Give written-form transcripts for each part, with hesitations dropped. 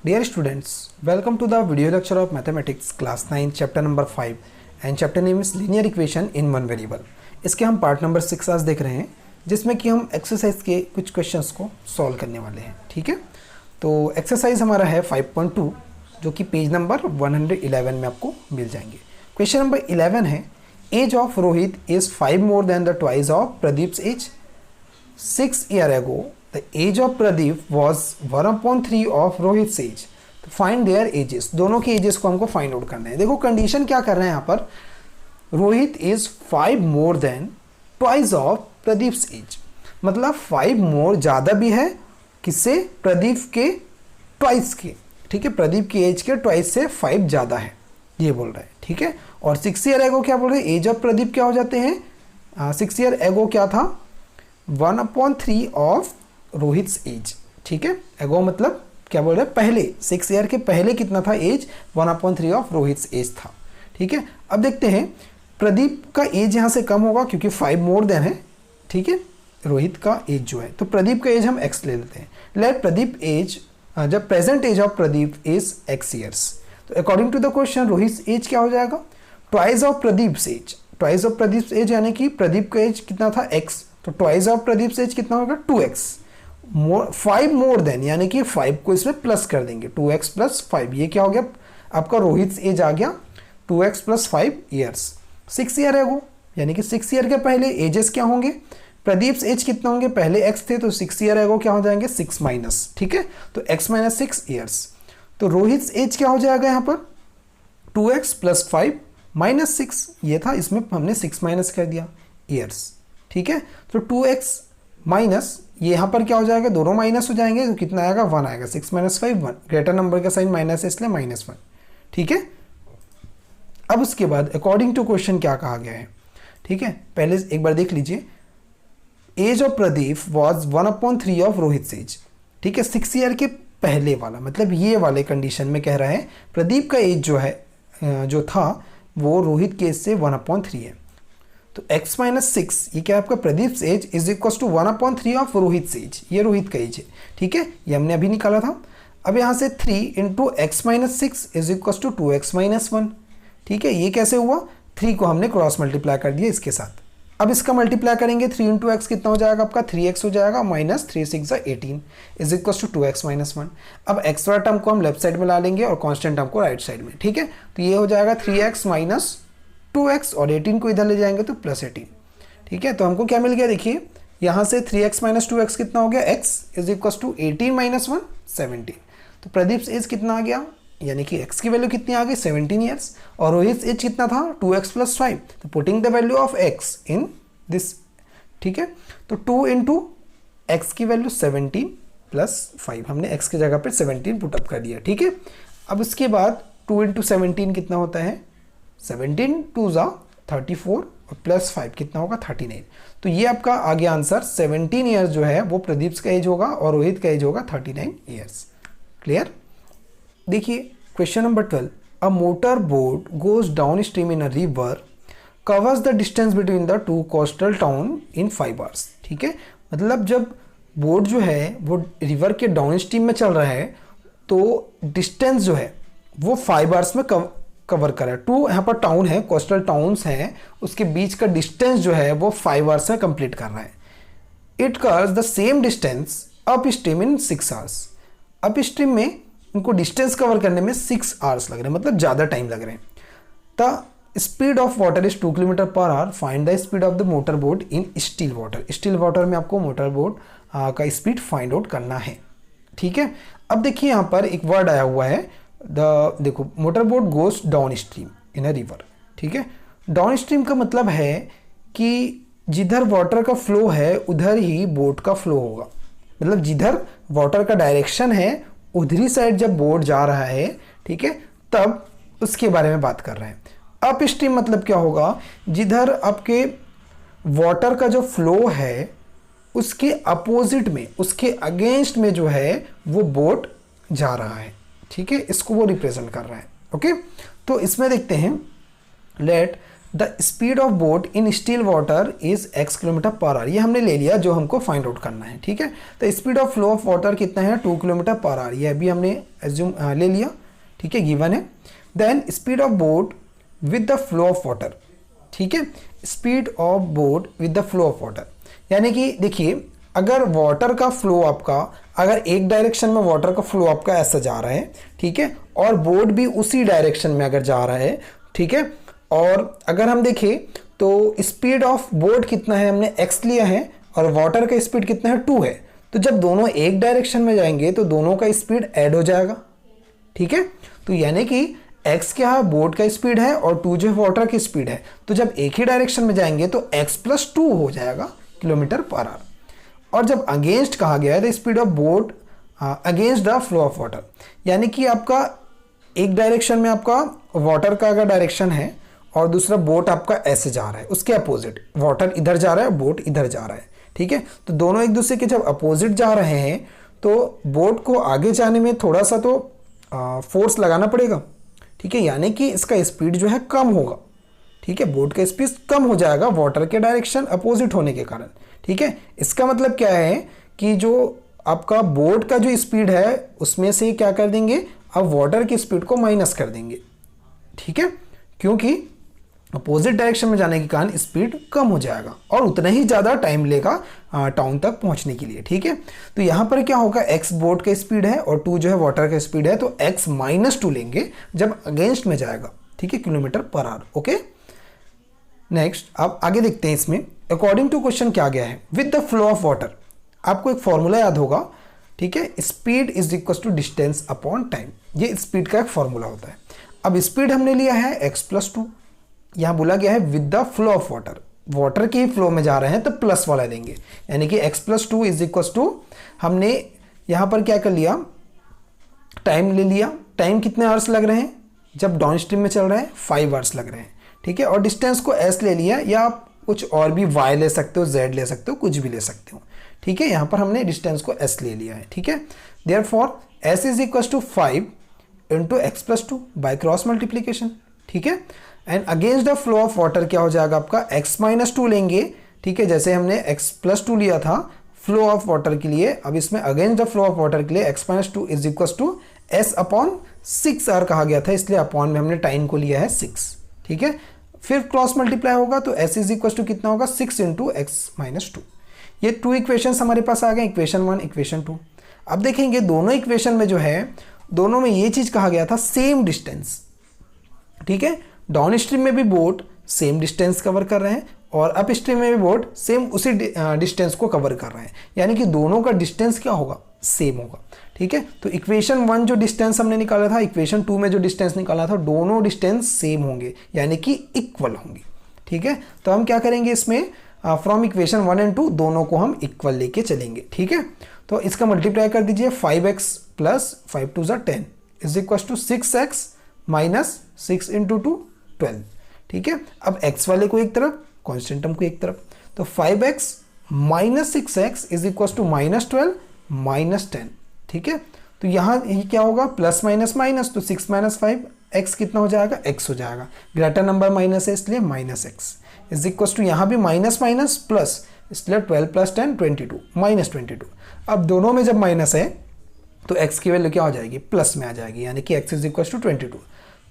Dear students, welcome to the video lecture of Mathematics Class 9 Chapter number 5 and chapter name is Linear Equation in One Variable। इसके हम part number 6 आज देख रहे हैं जिसमें कि हम एक्सरसाइज के कुछ क्वेश्चंस को सॉल्व करने वाले हैं। ठीक है, तो एक्सरसाइज हमारा है 5.2 जो कि पेज नंबर 111 में आपको मिल जाएंगे। क्वेश्चन नंबर 11 है, age of Rohit is 5 more than the twice of Pradeep's age. 6 years ago the age of Pradeep was 1/3 of Rohit's age। तो फाइंड देयर एजेस, दोनों के एजेस को हमको फाइंड आउट करना है। देखो कंडीशन क्या कर रहे हैं यहाँ पर, Rohit is 5 more than twice of Pradeep's age, मतलब 5 मोर ज़्यादा भी है किससे, प्रदीप के ट्वाइस के। ठीक है, प्रदीप की एज के ट्वाइस से 5 ज़्यादा है ये बोल रहा है। ठीक है, और 6 years ago क्या बोल रहे हैं, एज ऑफ प्रदीप क्या हो जाते हैं, 6 years ago क्या था, 1/3 ऑफ रोहित्स एज। ठीक है, एगो मतलब क्या बोल रहे हैं, पहले 6 years के पहले कितना था एज, 1/3 ऑफ रोहित्स एज था। ठीक है, अब देखते हैं प्रदीप का एज यहाँ से कम होगा क्योंकि 5 मोर देन है। ठीक है, रोहित का एज जो है, तो प्रदीप का एज हम x ले लेते हैं। लेट प्रदीप एज, जब present age of Pradeep is x years, तो according to the question Rohit age क्या हो जाएगा, twice of Pradeep age. Twice of Pradeep age यानी कि प्रदीप का एज कितना था x, तो ट्वाइस ऑफ प्रदीप एज कितना होगा 2x। 5 मोर देन यानी कि 5 को इसमें प्लस कर देंगे, 2x + 5, ये क्या हो गया आपका रोहित एज आ गया 2x + 5 years। 6 years ago यानी कि 6 years के पहले एजेस क्या होंगे, प्रदीप एज कितना होंगे, पहले x थे तो 6 years ago क्या हो जाएंगे 6 माइनस। ठीक है, तो x - 6 years, तो रोहित एज क्या हो जाएगा यहाँ पर 2x + 5 - 6, ये था, इसमें हमने 6 माइनस कर दिया ईयर्स। ठीक है, तो 2x माइनस ये यहाँ पर क्या हो जाएगा, दोनों माइनस हो जाएंगे तो कितना आएगा 1 आएगा, 6 - 5 1, ग्रेटर नंबर का साइन माइनस है इसलिए -1। ठीक है, अब उसके बाद अकॉर्डिंग टू क्वेश्चन क्या कहा गया है। ठीक है, पहले एक बार देख लीजिए, age of Pradeep was 1/3 of Rohit age. ठीक है, 6 years के पहले वाला, मतलब ये वाले कंडीशन में कह रहा है प्रदीप का एज जो है जो था वो रोहित के एज से 1/3 है। तो x - 6 ये क्या है आपका, Pradeep age is equal to 1/3 of Rohit age, ये रोहित का एज है। ठीक है, ये हमने अभी निकाला था। अब यहाँ से 3 × x - 6 is equal to 2x - 1। ठीक है, ये कैसे हुआ, 3 को हमने क्रॉस मल्टीप्लाई कर दिया इसके साथ। अब इसका मल्टीप्लाई करेंगे, 3 × x कितना हो जाएगा आपका 3x हो जाएगा, -3 × 6 = 18 इज इक्वल टू 2x - 1। अब एक्स्ट्रा टर्म को हम लेफ्ट साइड में ला लेंगे और कांस्टेंट टर्म को राइट साइड में। ठीक है, तो ये हो जाएगा 3x - 2x और 18 को इधर ले जाएंगे तो +18। ठीक है, तो हमको क्या मिल गया, देखिए यहाँ से 3x - 2x कितना हो गया, x इज इक्वल टू 18 - 1 17। तो प्रदीप एज कितना आ गया, यानी कि x की वैल्यू कितनी आ गई 17 years, और रोहित एज कितना था 2x + 5। तो putting the value of x in this. ठीक है, तो 2 × x की वैल्यू 17 + 5, हमने x की जगह पे 17 पुटअप कर दिया। ठीक है, अब उसके बाद 2 × 17 कितना होता है, 17 × 2 = 34 और +5 कितना होगा 39। तो ये आपका आ गया आंसर, 17 years जो है वो प्रदीप का एज होगा और रोहित का एज होगा 39 years। क्लियर। देखिए question number 12, a motor boat goes down stream in a river covers the distance between the 2 coastal town in 5 hours। ठीक है, मतलब जब बोट जो है वो रिवर के डाउन स्ट्रीम में चल रहा है तो डिस्टेंस जो है वो 5 hours में कवर करा है। 2 यहाँ पर टाउन है, कोस्टल टाउन्स हैं, उसके बीच का डिस्टेंस जो है वो 5 hours में कंप्लीट कर रहा है। It covers the same distance up stream in 6 hours। Up stream में इनको डिस्टेंस कवर करने में 6 hours लग रहे हैं, मतलब ज़्यादा टाइम लग रहे हैं। The speed of water is 2 km/h, find the speed of the motor boat in still water. Still water में आपको मोटर बोट का स्पीड फाइंड आउट करना है। ठीक है, अब देखिए यहाँ पर एक वर्ड आया हुआ है, देखो motor boat goes down stream in a river. ठीक है, डाउन स्ट्रीम का मतलब है कि जिधर वाटर का फ्लो है उधर ही बोट का फ्लो होगा, मतलब जिधर वाटर का डायरेक्शन है उधरी साइड जब बोट जा रहा है, ठीक है, तब उसके बारे में बात कर रहे हैं। अप स्ट्रीम मतलब क्या होगा, जिधर आपके वाटर का जो फ्लो है उसके अपोजिट में, उसके अगेंस्ट में जो है वो बोट जा रहा है। ठीक है, इसको वो रिप्रेजेंट कर रहा है। ओके, तो इसमें देखते हैं, let the speed of boat in still water is x kilometre per our. ये हमने ले लिया जो हमको फाइंड आउट करना है, ठीक है। तो speed of flow of water कितना है 2 किलोमीटर पर आवर, ये अभी हमने एज्यूम ले लिया, ठीक है, गिवन है। Then speed of boat with the flow of water, ठीक है, speed of boat with the flow of water, यानी कि देखिए अगर वाटर का फ्लो आपका, अगर एक डायरेक्शन में वाटर का फ्लो आपका ऐसा जा रहा है, ठीक है, और बोट भी उसी डायरेक्शन में अगर जा रहा है, ठीक है, और अगर हम देखें तो स्पीड ऑफ बोट कितना है, हमने x लिया है और वाटर का स्पीड कितना है 2 है, तो जब दोनों एक डायरेक्शन में जाएंगे तो दोनों का स्पीड ऐड हो जाएगा, ठीक है। तो यानी कि x क्या है बोट का स्पीड है और 2 जो है वाटर की स्पीड है, तो जब एक ही डायरेक्शन में जाएंगे तो x + 2 हो जाएगा किलोमीटर पर आवर। और जब अगेंस्ट कहा गया है the speed of boat against the flow of water, यानी कि आपका एक डायरेक्शन में आपका वाटर का अगर डायरेक्शन है और दूसरा बोट आपका ऐसे जा रहा है, उसके अपोजिट वाटर इधर जा रहा है बोट इधर जा रहा है, ठीक है। तो दोनों एक दूसरे के जब अपोजिट जा रहे हैं तो बोट को आगे जाने में थोड़ा सा तो फोर्स लगाना पड़ेगा, ठीक है, यानी कि इसका स्पीड जो है कम होगा, ठीक है, बोट का स्पीड कम हो जाएगा वाटर के डायरेक्शन अपोजिट होने के कारण, ठीक है। इसका मतलब क्या है कि जो आपका बोट का जो स्पीड है उसमें से क्या कर देंगे, अब वाटर की स्पीड को माइनस कर देंगे, ठीक है, क्योंकि अपोजिट डायरेक्शन में जाने के कारण स्पीड कम हो जाएगा और उतना ही ज़्यादा टाइम लेगा टाउन तक पहुंचने के लिए, ठीक है। तो यहाँ पर क्या होगा, x बोट का स्पीड है और 2 जो है वाटर का स्पीड है, तो x - 2 लेंगे जब अगेंस्ट में जाएगा, ठीक है, kilometre per our, okay. Next अब आगे देखते हैं इसमें अकॉर्डिंग टू क्वेश्चन क्या गया है, with the flow of water, आपको एक फॉर्मूला याद होगा, ठीक है, speed is equal to distance upon time, ये स्पीड का एक फॉर्मूला होता है। अब स्पीड हमने लिया है x + 2, यहाँ बोला गया है with the flow of water, water के ही फ्लो में जा रहे हैं तो प्लस वाला देंगे, यानी कि x + 2 इज इक्वल टू, हमने यहाँ पर क्या कर लिया, टाइम ले लिया, टाइम कितने आवर्स लग रहे हैं जब डाउन स्ट्रीम में चल रहे हैं 5 आवर्स लग रहे हैं, ठीक है, और डिस्टेंस को s ले लिया, या आप कुछ और भी y ले सकते हो, z ले सकते हो, कुछ भी ले सकते हो, ठीक है। यहाँ पर हमने डिस्टेंस को s ले लिया है, ठीक है। Therefore s is equal to 5 × x + 2 by cross multiplication, ठीक है। And against the flow of water क्या हो जाएगा आपका, x - 2 लेंगे, ठीक है, जैसे हमने x + 2 लिया था फ्लो ऑफ वाटर के लिए, अब इसमें against the flow of water के लिए x - 2 is equal to s/6 आर कहा गया था, इसलिए अपॉन में हमने टाइम को लिया है 6, ठीक है। फिर क्रॉस मल्टीप्लाई होगा तो s इज इक्वल टू कितना होगा 6 × x - 2। ये 2 इक्वेशंस हमारे पास आ गए, इक्वेशन 1 इक्वेशन 2। अब देखेंगे दोनों इक्वेशन में जो है, दोनों में ये चीज कहा गया था सेम डिस्टेंस, ठीक है, डाउन स्ट्रीम में भी बोट सेम डिस्टेंस कवर कर रहे हैं और अप स्ट्रीम में भी बोट सेम उसी डिस्टेंस को कवर कर रहे हैं, यानी कि दोनों का डिस्टेंस क्या होगा, सेम होगा, ठीक है। तो इक्वेशन 1 जो डिस्टेंस हमने निकाला था, इक्वेशन 2 में जो डिस्टेंस निकाला था, दोनों डिस्टेंस सेम होंगे, यानी कि इक्वल होंगे, ठीक है। तो हम क्या करेंगे इसमें, फ्रॉम इक्वेशन 1 और 2 दोनों को हम इक्वल लेके चलेंगे, ठीक है। तो इसका मल्टीप्लाई कर दीजिए, 5x + 5 × 2 = 10 is equal to 6x - 6 × 2 12, ठीक है। अब x वाले को एक तरफ, कांस्टेंट टर्म को एक तरफ, तो 5x - 6x is equal to -12 - 10, ठीक है। तो यहाँ ये क्या होगा, प्लस माइनस माइनस, तो 6 - 5 x कितना हो जाएगा, x हो जाएगा, ग्रेटर नंबर माइनस है इसलिए -x इज इक्वल टू, यहाँ भी माइनस माइनस प्लस, इसलिए 12 + 10 22 -22। अब दोनों में जब माइनस है तो x की वैल्यू क्या हो जाएगी, प्लस में आ जाएगी, यानी कि x इज इक्वल टू 22।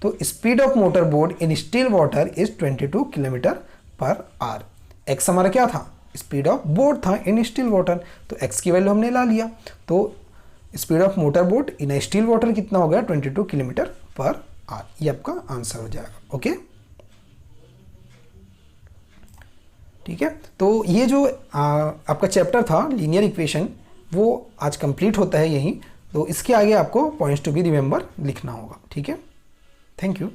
तो speed of motor boat in still water is 22 kilometre per hour. x हमारा क्या था, स्पीड ऑफ बोट था इन स्टिल वाटर, तो x की वैल्यू हमने ला लिया, तो speed of motor boat in still water कितना हो गया, 22 किलोमीटर पर आवर, ये आपका आंसर हो जाएगा, ओके, ठीक है। तो ये जो आपका चैप्टर था लीनियर इक्वेशन, वो आज कंप्लीट होता है यहीं, तो इसके आगे आपको पॉइंट्स टू बी रिमेंबर लिखना होगा, ठीक है। Thank you.